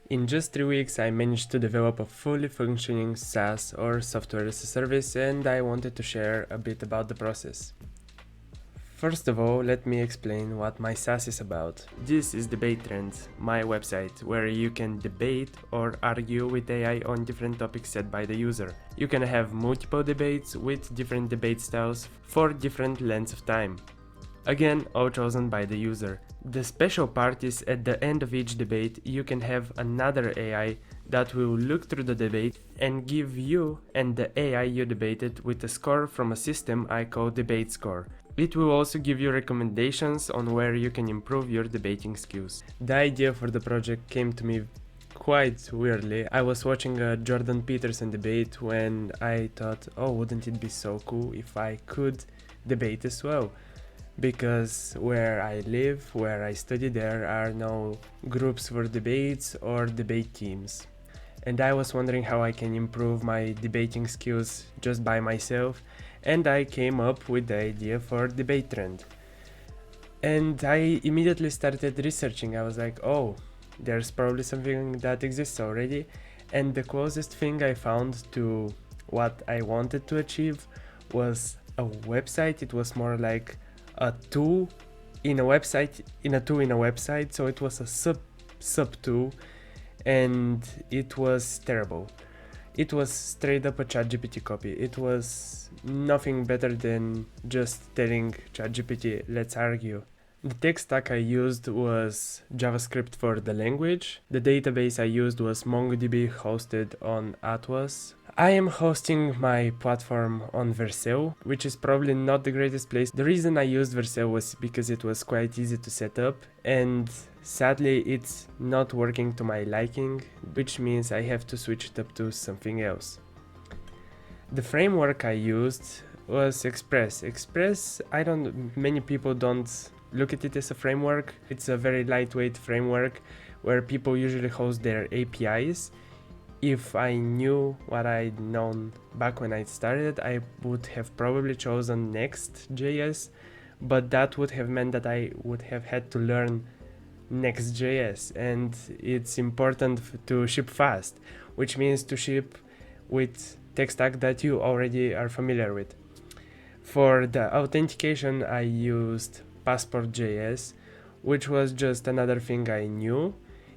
In just 3 weeks, I managed to develop a fully functioning SaaS or software as a service, and I wanted to share a bit about the process. First of all, let me explain what my SaaS is about. This is DebateTrend, my website, where you can debate or argue with AI on different topics set by the user. You can have multiple debates with different debate styles for different lengths of time. Again, all chosen by the user. The special part is at the end of each debate, you can have another AI that will look through the debate and give you and the AI you debated with a score from a system I call Debate Score. It will also give you recommendations on where you can improve your debating skills. The idea for the project came to me quite weirdly. I was watching a Jordan Peterson debate when I thought, oh, wouldn't it be so cool if I could debate as well? Because where I live, where I study, there are no groups for debates or debate teams. And I was wondering how I can improve my debating skills just by myself, and I came up with the idea for DebateTrend. And I immediately started researching. I was like, oh, there's probably something that exists already. And the closest thing I found to what I wanted to achieve was a website. It was more like a tool in a website, so it was a sub tool, and it was terrible. It was straight up a ChatGPT copy. It was nothing better than just telling ChatGPT, let's argue. The tech stack I used was JavaScript for the language. The database I used was MongoDB hosted on Atlas. I am hosting my platform on Vercel, which is probably not the greatest place. The reason I used Vercel was because it was quite easy to set up, and sadly it's not working to my liking, which means I have to switch it up to something else. The framework I used was Express. Many people don't look at it as a framework. It's a very lightweight framework where people usually host their APIs. If I knew what I'd known back when I started, I would have probably chosen Next.js, but that would have meant that I would have had to learn Next.js, and it's important to ship fast, which means to ship with tech stack that you already are familiar with. For the authentication, I used Passport.js, which was just another thing I knew.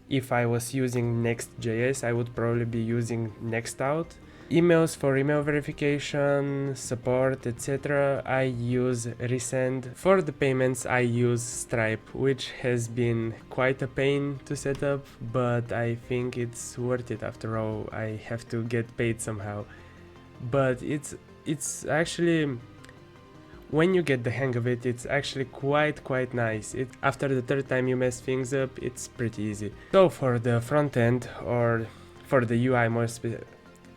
If I was using Next.js, I would probably be using Nextout. Emails for email verification, support, etc. I use Resend. For the payments, I use Stripe, which has been quite a pain to set up, but I think it's worth it. After all, I have to get paid somehow. But it's actually, when you get the hang of it, it's actually quite nice. After the third time you mess things up, it's pretty easy. So for the front end, or for the UI more specifically,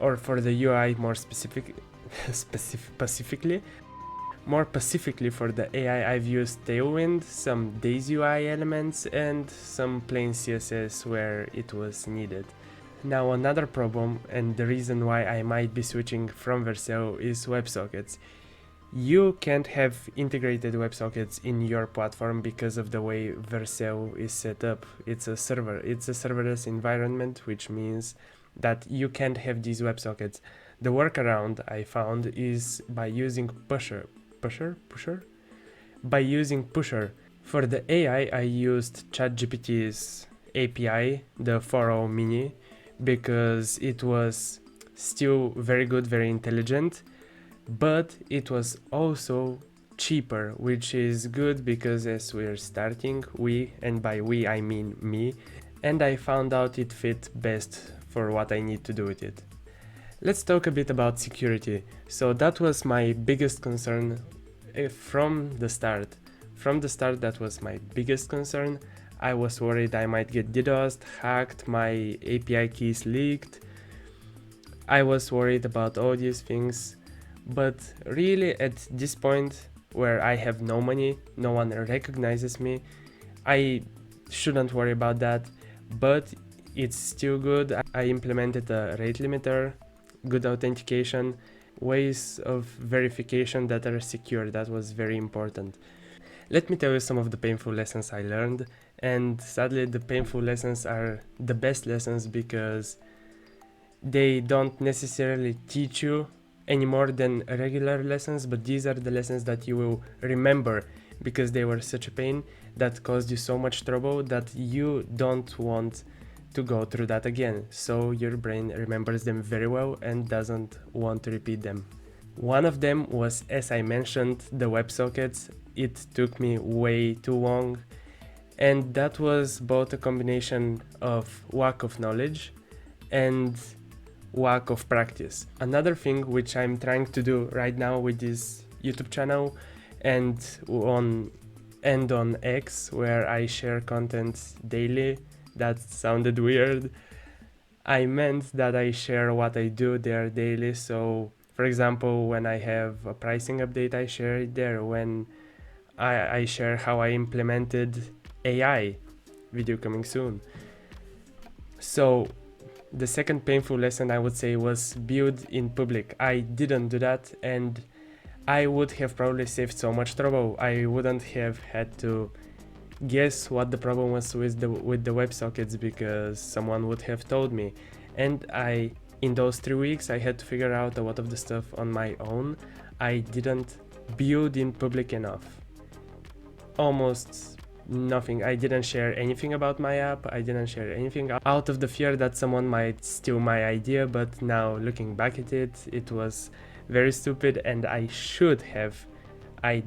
more specifically for the AI, I've used Tailwind, some Daisy UI elements, and some plain CSS where it was needed. Now another problem, and the reason why I might be switching from Vercel, is WebSockets. You can't have integrated WebSockets in your platform because of the way Vercel is set up. It's a serverless environment, which means that you can't have these WebSockets. The workaround I found is by using Pusher. By using Pusher. For the AI, I used ChatGPT's API, the 4.0 mini, because it was still very good, very intelligent, but it was also cheaper, which is good because as we're starting, and by we I mean me, and I found out it fit best for what I need to do with it. Let's talk a bit about security. So that was my biggest concern from the start. From the start, that was my biggest concern. I was worried I might get DDoSed, hacked, my API keys leaked. I was worried about all these things. But really, at this point where I have no money, no one recognizes me, I shouldn't worry about that, but it's still good. I implemented a rate limiter, good authentication, ways of verification that are secure. That was very important. Let me tell you some of the painful lessons I learned And sadly, the painful lessons are the best lessons because they don't necessarily teach you any more than regular lessons, but these are the lessons that you will remember because they were such a pain that caused you so much trouble that you don't want to go through that again. So your brain remembers them very well and doesn't want to repeat them. One of them was, as I mentioned, the WebSockets. It took me way too long, and that was both a combination of lack of knowledge and lack of practice. Another thing which I'm trying to do right now with this YouTube channel and on X, where I share content daily. That sounded weird. I meant that I share what I do there daily. So for example, when I have a pricing update, I share it there. When I share how I implemented AI, video coming soon. So the second painful lesson I would say was build in public. I didn't do that, and I would have probably saved so much trouble. I wouldn't have had to guess what the problem was with the WebSockets because someone would have told me. And in those 3 weeks, I had to figure out a lot of the stuff on my own. I didn't build in public enough. Almost nothing. I didn't share anything about my app. I didn't share anything out of the fear that someone might steal my idea, but now looking back at it, it was very stupid and I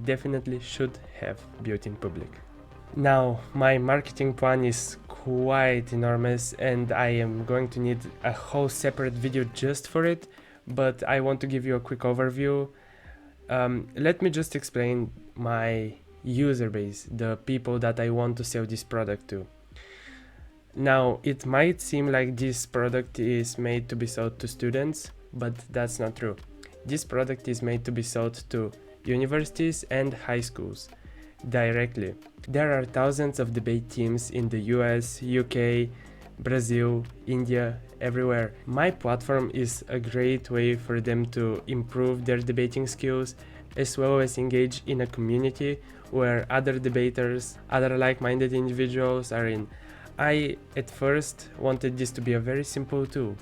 definitely should have built in public. Now, my marketing plan is quite enormous and I am going to need a whole separate video just for it, but I want to give you a quick overview. Let me just explain my user base, the people that I want to sell this product to. Now, it might seem like this product is made to be sold to students, but that's not true. This product is made to be sold to universities and high schools directly. There are thousands of debate teams in the US, UK, Brazil, India, everywhere. My platform is a great way for them to improve their debating skills as well as engage in a community where other debaters, other like-minded individuals are in. I at first wanted this to be a very simple tool.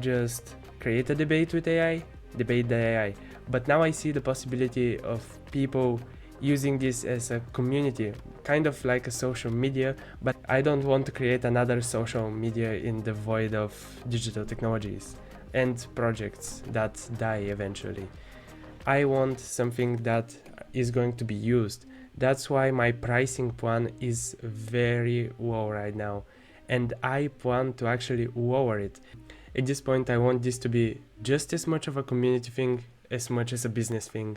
Just create a debate with AI, debate the AI. But now I see the possibility of people using this as a community, kind of like a social media, but I don't want to create another social media in the void of digital technologies and projects that die eventually. I want something that is going to be used. That's why my pricing plan is very low right now, and I plan to actually lower it. At this point, I want this to be just as much of a community thing as much as a business thing.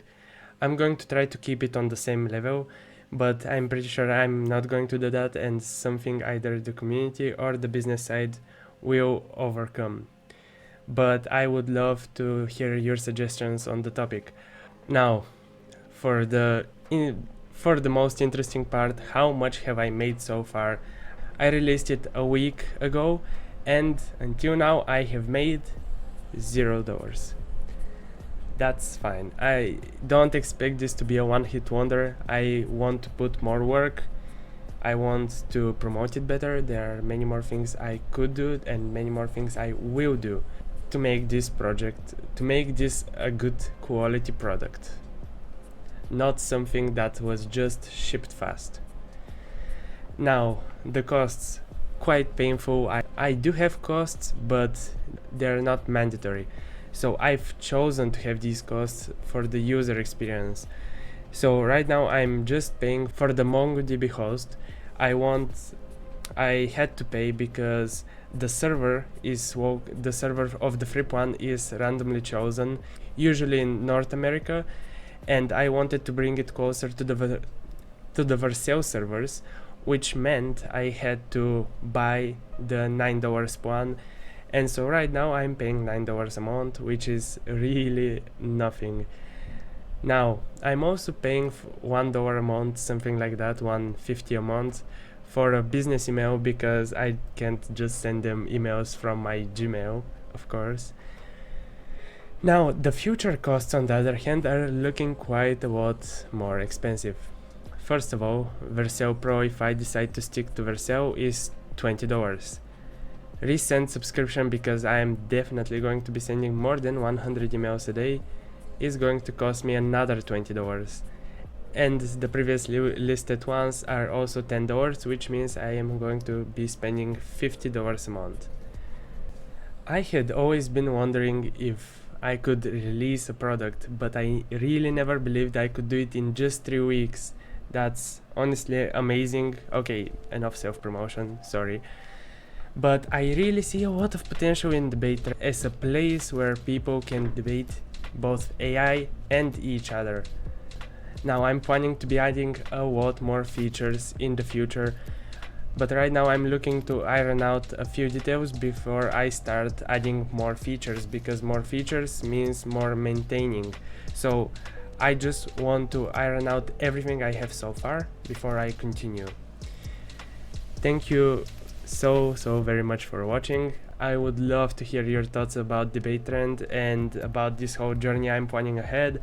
I'm going to try to keep it on the same level, but I'm pretty sure I'm not going to do that, and something either the community or the business side will overcome. But I would love to hear your suggestions on the topic. Now, for the most interesting part, how much have I made so far? I released it a week ago, and until now I have made $0. That's fine. I don't expect this to be a one-hit wonder. I want to put more work. I want to promote it better. There are many more things I could do and many more things I will do to make this a good quality product. Not something that was just shipped fast. Now, the costs, quite painful. I do have costs, but they're not mandatory. So I've chosen to have these costs for the user experience. So right now I'm just paying for the MongoDB host. I had to pay because the server of the free plan is randomly chosen, usually in North America, and I wanted to bring it closer to the Vercel servers, which meant I had to buy the $9 plan. And so right now I'm paying $9 a month, which is really nothing. Now, I'm also paying $1 a month, something like that, $1.50 a month, for a business email because I can't just send them emails from my Gmail, of course. Now, the future costs, on the other hand, are looking quite a lot more expensive. First of all, Vercel Pro, if I decide to stick to Vercel, is $20. Resend subscription, because I am definitely going to be sending more than 100 emails a day, is going to cost me another $20. And the previously listed ones are also $10, which means I am going to be spending $50 a month. I had always been wondering if I could release a product, but I really never believed I could do it in just 3 weeks. That's honestly amazing. Okay, enough self-promotion, sorry. But I really see a lot of potential in DebateTrend as a place where people can debate both AI and each other. Now I'm planning to be adding a lot more features in the future, but right now I'm looking to iron out a few details before I start adding more features, because more features means more maintaining. So I just want to iron out everything I have so far before I continue. Thank you so very much for watching. I would love to hear your thoughts about DebateTrend and about this whole journey I'm planning ahead.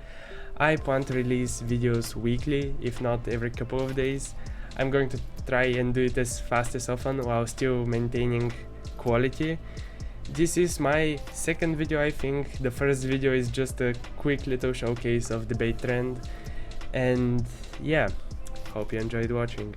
I plan to release videos weekly, if not every couple of days. I'm going to try and do it as fast as often while still maintaining quality. This is my second video, I think. The first video is just a quick little showcase of DebateTrend. And yeah, hope you enjoyed watching.